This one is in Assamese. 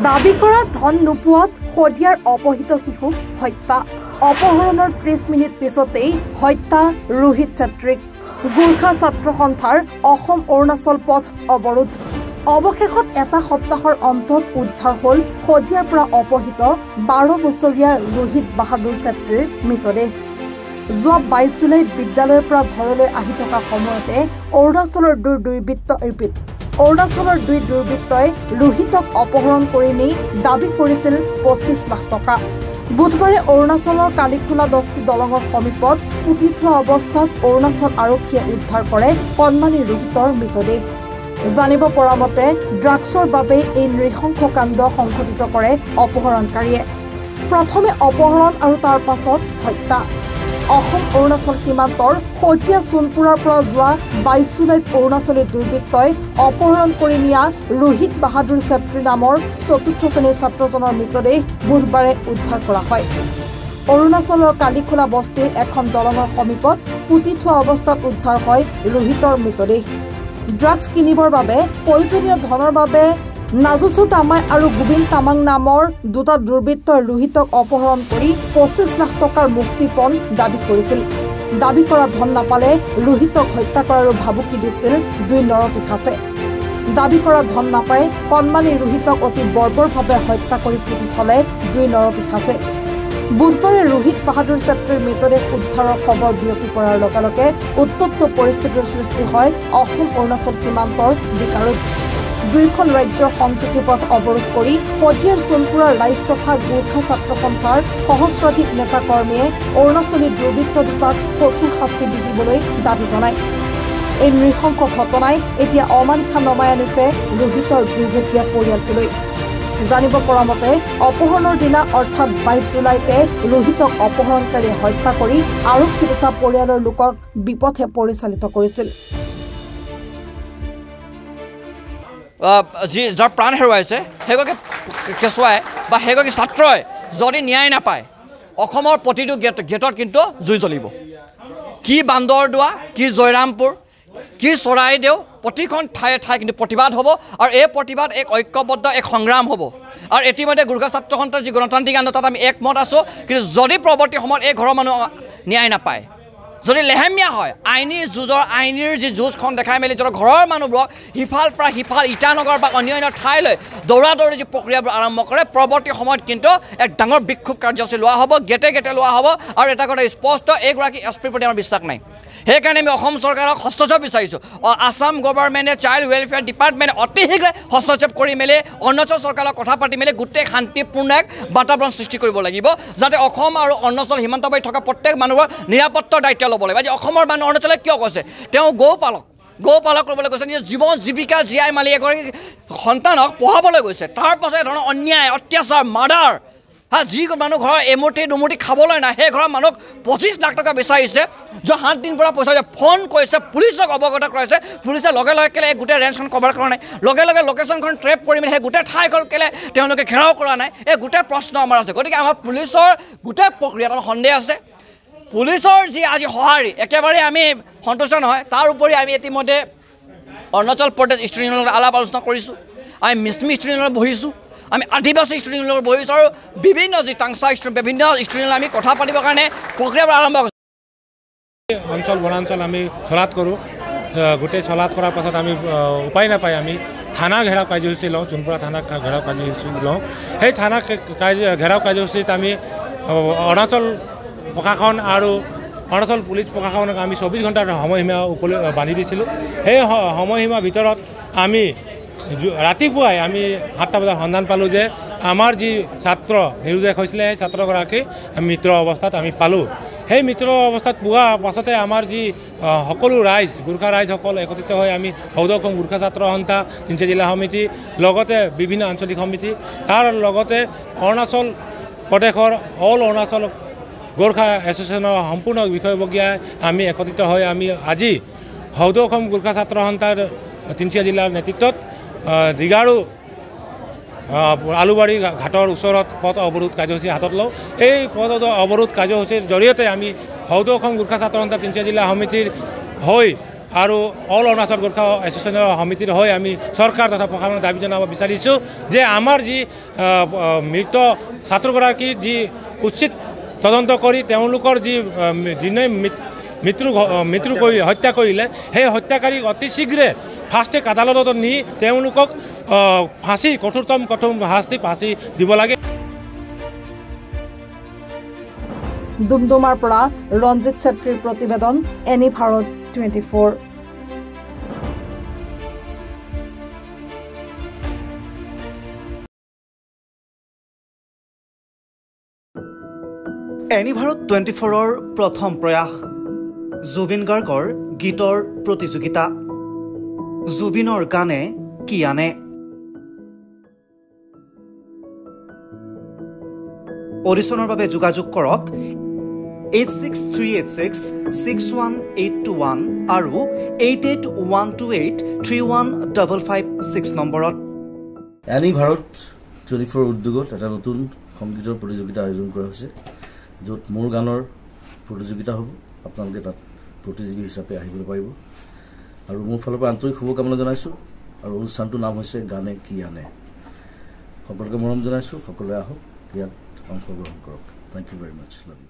দাবী কৰা ধন নোপোৱাত শদিয়াৰ অপহৃত শিশুক হত্যা। অপহৰণৰ 30 মিনিট পিছতেই হত্যা ৰোহিত চেত্ৰীক। গোৰ্খা ছাত্ৰ সন্থাৰ অসম অৰুণাচল পথ অৱৰোধ। অৱশেষত এটা সপ্তাহৰ অন্তত উদ্ধাৰ হ'ল শদিয়াৰ পৰা অপহৃত 12 বছৰীয়া ৰোহিত বাহাদুৰ চেত্ৰীৰ মৃতদেহ। যোৱা 22 জুলাইত বিদ্যালয়ৰ পৰা ঘৰলৈ আহি থকা সময়তে অৰুণাচলৰ দুই দুৰ্বৃত্তই ৰোহিতক অপহৰণ কৰি নি দাবী কৰিছিল 25 লাখ টকা। বুধবাৰে অৰুণাচলৰ কালিখোলা 10টি দলঙৰ সমীপত পুতি থোৱা অৱস্থাত অৰুণাচল আৰক্ষীয়ে উদ্ধাৰ কৰে কণমানি ৰোহিতৰ মৃতদেহ। জানিব পৰা মতে ড্ৰাগছৰ বাবে এই নৃশংস কাণ্ড সংঘটিত কৰে অপহৰণকাৰীয়ে। প্ৰথমে অপহৰণ আৰু তাৰ পাছত হত্যা। অসম অৰুণাচল সীমান্তৰ শদিয়া সোণপুৰৰ পৰা যোৱা 22 জুলাইত অৰুণাচলী দুৰ্বৃত্তই অপহৰণ কৰি নিয়া ৰোহিত বাহাদুৰ চেত্ৰী নামৰ 4ৰ্থ শ্ৰেণীৰ ছাত্ৰজনৰ মৃতদেহ বুধবাৰে উদ্ধাৰ কৰা হয়। অৰুণাচলৰ কালিখোলা বস্তিৰ এখন দলঙৰ সমীপত পুতি থোৱা অৱস্থাত উদ্ধাৰ হয় ৰোহিতৰ মৃতদেহ। ড্ৰাগছ কিনিবৰ বাবে প্ৰয়োজনীয় ধনৰ বাবে নাজুচু তামাই আৰু গোবিন্দ তামাং নামৰ দুটা দুৰ্বৃত্তই ৰোহিতক অপহৰণ কৰি 25 লাখ টকাৰ মুক্তিপণ দাবী কৰিছিল। দাবী কৰা ধন নাপালে ৰোহিতক হত্যা কৰাৰো ভাবুকি দিছিল দুই নৰপিশাচে। দাবী কৰা ধন নাপাই কণমানি ৰোহিতক অতি বৰ্বৰভাৱে হত্যা কৰি পুতি থলে দুই নৰপিশাচে। বুধবাৰে ৰোহিত বাহাদুৰ চেত্ৰীৰ মৃতদেহ উদ্ধাৰৰ খবৰ বিয়পি পৰাৰ লগে লগে উত্তপ্ত পৰিস্থিতিৰ সৃষ্টি হয় অসম অৰুণাচল সীমান্তৰ বিকাৰত। দুয়োখন ৰাজ্যৰ সংযোগী পথ অৱৰোধ কৰি শদিয়াৰ সোণপুৰৰ ৰাইজ তথা গোৰ্খা ছাত্ৰ সন্থাৰ সহস্ৰাধিক নেতা কৰ্মীয়ে অৰুণাচলী দুৰ্বৃত্ত দুটাক কঠোৰ শাস্তি বিহিবলৈ দাবী জনায়। এই নৃশংস ঘটনাই এতিয়া অমানিশা নমাই আনিছে ৰোহিতৰ দুৰ্ভগীয়া পৰিয়ালটোলৈ। জানিব পৰা মতে অপহৰণৰ দিনা অৰ্থাৎ 22 জুলাইতে ৰোহিতক অপহৰণকাৰীয়ে হত্যা কৰি আৰক্ষী তথা পৰিয়ালৰ লোকক বিপথে পৰিচালিত কৰিছিল। যাৰ প্ৰাণ হেৰুৱাইছে সেইগৰাকী কেঁচুৱাই বা সেইগৰাকী ছাত্ৰই যদি ন্যায় নাপায় অসমৰ প্ৰতিটো গেটত কিন্তু জুই জ্বলিব। কি বান্দৰদোৱা, কি জয়ৰামপুৰ, কি চৰাইদেউ, প্ৰতিখন ঠায়ে ঠায়ে কিন্তু প্ৰতিবাদ হ'ব আৰু এই প্ৰতিবাদ এক ঐক্যবদ্ধ এক সংগ্ৰাম হ'ব। আৰু ইতিমধ্যে গোৰ্খা ছাত্ৰ সন্থাৰ যি গণতান্ত্ৰিক আন্দোলন তাত আমি একমত আছোঁ। কিন্তু যদি পৰৱৰ্তী সময়ত এই ঘৰৰ মানুহ ন্যায় নাপায়, যদি লেহেমীয়া হয়, আইনীৰ যি যুঁজখন দেখাই মেলি যদি ঘৰৰ মানুহবোৰক সিফাল পৰা সিফাল ইটানগৰ বা অন্যান্য ঠাইলৈ দৌৰা দৌৰি যি প্ৰক্ৰিয়াবোৰ আৰম্ভ কৰে, পৰৱৰ্তী সময়ত কিন্তু এক ডাঙৰ বিক্ষোভ কাৰ্যসূচী লোৱা হ'ব, গেটে গেটে লোৱা হ'ব। আৰু এটা কথা স্পষ্ট, এইগৰাকী এছপিৰ প্ৰতি আমাৰ বিশ্বাস নাই। সেইকাৰণে আমি অসম চৰকাৰক হস্তক্ষেপ বিচাৰিছোঁ। আছাম গভৰ্ণমেণ্টে চাইল্ড ৱেলফেয়াৰ ডিপাৰ্টমেণ্টে অতি শীঘ্ৰে হস্তক্ষেপ কৰি মেলি অৰুণাচল চৰকাৰৰ কথা পাতি মেলি গোটেই শান্তিপূৰ্ণ এক বাতাবৰণ সৃষ্টি কৰিব লাগিব, যাতে অসম আৰু অৰুণাচল সীমান্তবাৰীত থকা প্ৰত্যেক মানুহৰ নিৰাপত্তাৰ দায়িত্ব ল'ব লাগিব। আজি অসমৰ মানুহ অৰুণাচলে কিয় কৈছে? তেওঁ গৌপালক কৰিবলৈ গৈছে, নিজৰ জীৱন জীৱিকা জীয়াই মালি এগৰাকী সন্তানক পঢ়াবলৈ গৈছে। তাৰ পাছত ধৰণৰ অন্যায়, অত্যাচাৰ, মাৰ্ডাৰ, যি মানুহ ঘৰৰ এমূৰ্তি দুমূৰ্তি খাবলৈ নাই সেই ঘৰৰ মানুহক 25 লাখ টকা বিচাৰিছে। যোৱা 7 দিন পৰা পইচা ফোন কৰিছে, পুলিচক অৱগত কৰাইছে। পুলিচে লগে লগে কেলে গোটেই ৰেঞ্জখন কভাৰ কৰা নাই, লগে লগে লোকেশ্যনখন ট্ৰেপ কৰি মেলি সেই গোটেই ঠাইখন কেলে তেওঁলোকে ঘেৰাও কৰা নাই, এই গোটেই প্ৰশ্ন আমাৰ আছে। গতিকে আমাৰ পুলিচৰ গোটেই প্ৰক্ৰিয়াত আমাৰ সন্দেহ আছে। পুলিচৰ যি আজি সঁহাৰি একেবাৰে আমি সন্তুষ্ট নহয়। তাৰ উপৰি আমি ইতিমধ্যে অৰুণাচল প্ৰদেশ ষ্টুডেণ্টৰ লগত আলাপ আলোচনা কৰিছোঁ, আমি মিছমি ষ্টুডেণ্টৰ লগত বহিছোঁ, আমি আদিবাসী ষ্টুডেণ্টৰ লগত বহিছোঁ আৰু বিভিন্ন যি টাংচা ষ্টুডেণ্ট বিভিন্ন ষ্টুডেণ্টৰ আমি কথা পাতিবৰ কাৰণে প্ৰক্ৰিয়াবোৰ আৰম্ভ কৰিছোঁ। অঞ্চল বনাঞ্চল আমি চলাত কৰোঁ। গোটেই চলাত কৰাৰ পাছত আমি উপায় নাপায় আমি থানা ঘেৰাও কাৰ্যসূচী লওঁ, সোণপুৰা থানা ঘেৰাও কাৰ্যসূচী লওঁ। সেই থানা ঘেৰাও কাৰ্যসূচীত আমি অৰুণাচল প্ৰশাসন আৰু অৰুণাচল পুলিচ প্ৰশাসনক আমি 24 ঘণ্টাৰ সময়সীমা বান্ধি দিছিলোঁ। সেই সময়সীমাৰ ভিতৰত আমি ৰাতিপুৱাই আমি 7টা বজাত সন্ধান পালোঁ যে আমাৰ যি ছাত্ৰ নিৰুদ্দেশ হৈছিলে সেই ছাত্ৰগৰাকী মৃত অৱস্থাত আমি পালোঁ। সেই মৃত অৱস্থাত পোৱাৰ পাছতে আমাৰ যি সকলো ৰাইজ, গোৰ্খা ৰাইজসকল একত্ৰিত হৈ আমি সৌদ অসম গোৰ্খা ছাত্ৰ সন্থা, তিনিচুকীয়া জিলা সমিতি, লগতে বিভিন্ন আঞ্চলিক সমিতি, তাৰ লগতে অৰুণাচল প্ৰদেশৰ অল অৰুণাচল গোৰ্খা এছ'চিয়েশ্যনৰ সম্পূৰ্ণ বিষয়ববীয়াই আমি একত্ৰিত হৈ আমি আজি সৌদ অসম গোৰ্খা ছাত্ৰ সন্থাৰ তিনিচুকীয়া জিলাৰ নেতৃত্বত দিগাৰু আলুবাৰী ঘাটৰ ওচৰত পথ অৱৰোধ কাৰ্যসূচী হাতত লওঁ। এই পথ অৱৰোধ কাৰ্যসূচীৰ জৰিয়তে আমি সৌদ অসম গোৰ্খা ছাত্ৰ সন্থা তিনিচুকীয়া জিলা সমিতিৰ হৈ আৰু অল অৰুণাচল গোৰ্খা এছ'চিয়েশ্যনৰ সমিতিৰ হৈ আমি চৰকাৰ তথা প্ৰশাসনক দাবী জনাব বিচাৰিছোঁ যে আমাৰ যি মৃত ছাত্ৰগৰাকীৰ যি উচিত তদন্ত কৰি তেওঁলোকৰ যি দিনে মৃত্যু কৰি হত্যা কৰিলে সেই হত্যাকাৰীক অতি শীঘ্ৰে ফাৰ্ষ্ট ট্ৰেক আদালতত নি তেওঁলোকক ফাঁচি কঠোৰতম শাস্তি ফাঁচি দিব লাগে। ডুমডুমাৰ পৰা ৰঞ্জিত ছেত্ৰীৰ প্ৰতিবেদন, এনি ভাৰত 24। এনি ভাৰত 24ৰ প্ৰথম প্ৰয়াস জুবিন গাৰ্গৰ গীতৰ প্ৰতিযোগিতা। জুবিনৰ গানে কি আনে। অডিশ্যনৰ বাবে যোগাযোগ কৰক 8638661821 আৰু 8812831556 নম্বৰত। এনি ভাৰত 24 উদ্যোগত এটা নতুন সংগীতৰ প্ৰতিযোগিতা আয়োজন কৰা হৈছে, য'ত মোৰ গানৰ প্ৰতিযোগিতা হ'ব। আপোনালোকে তাত প্ৰতিযোগী হিচাপে আহিবলৈ পাৰিব আৰু মোৰ ফালৰ পৰা আন্তৰিক শুভকামনা জনাইছোঁ। আৰু অনুষ্ঠানটোৰ নাম হৈছে গানে কি আনে। সকলোকে মৰম জনাইছোঁ, সকলোৱে আহক, ইয়াত অংশগ্ৰহণ কৰক। Thank you very much. Love U.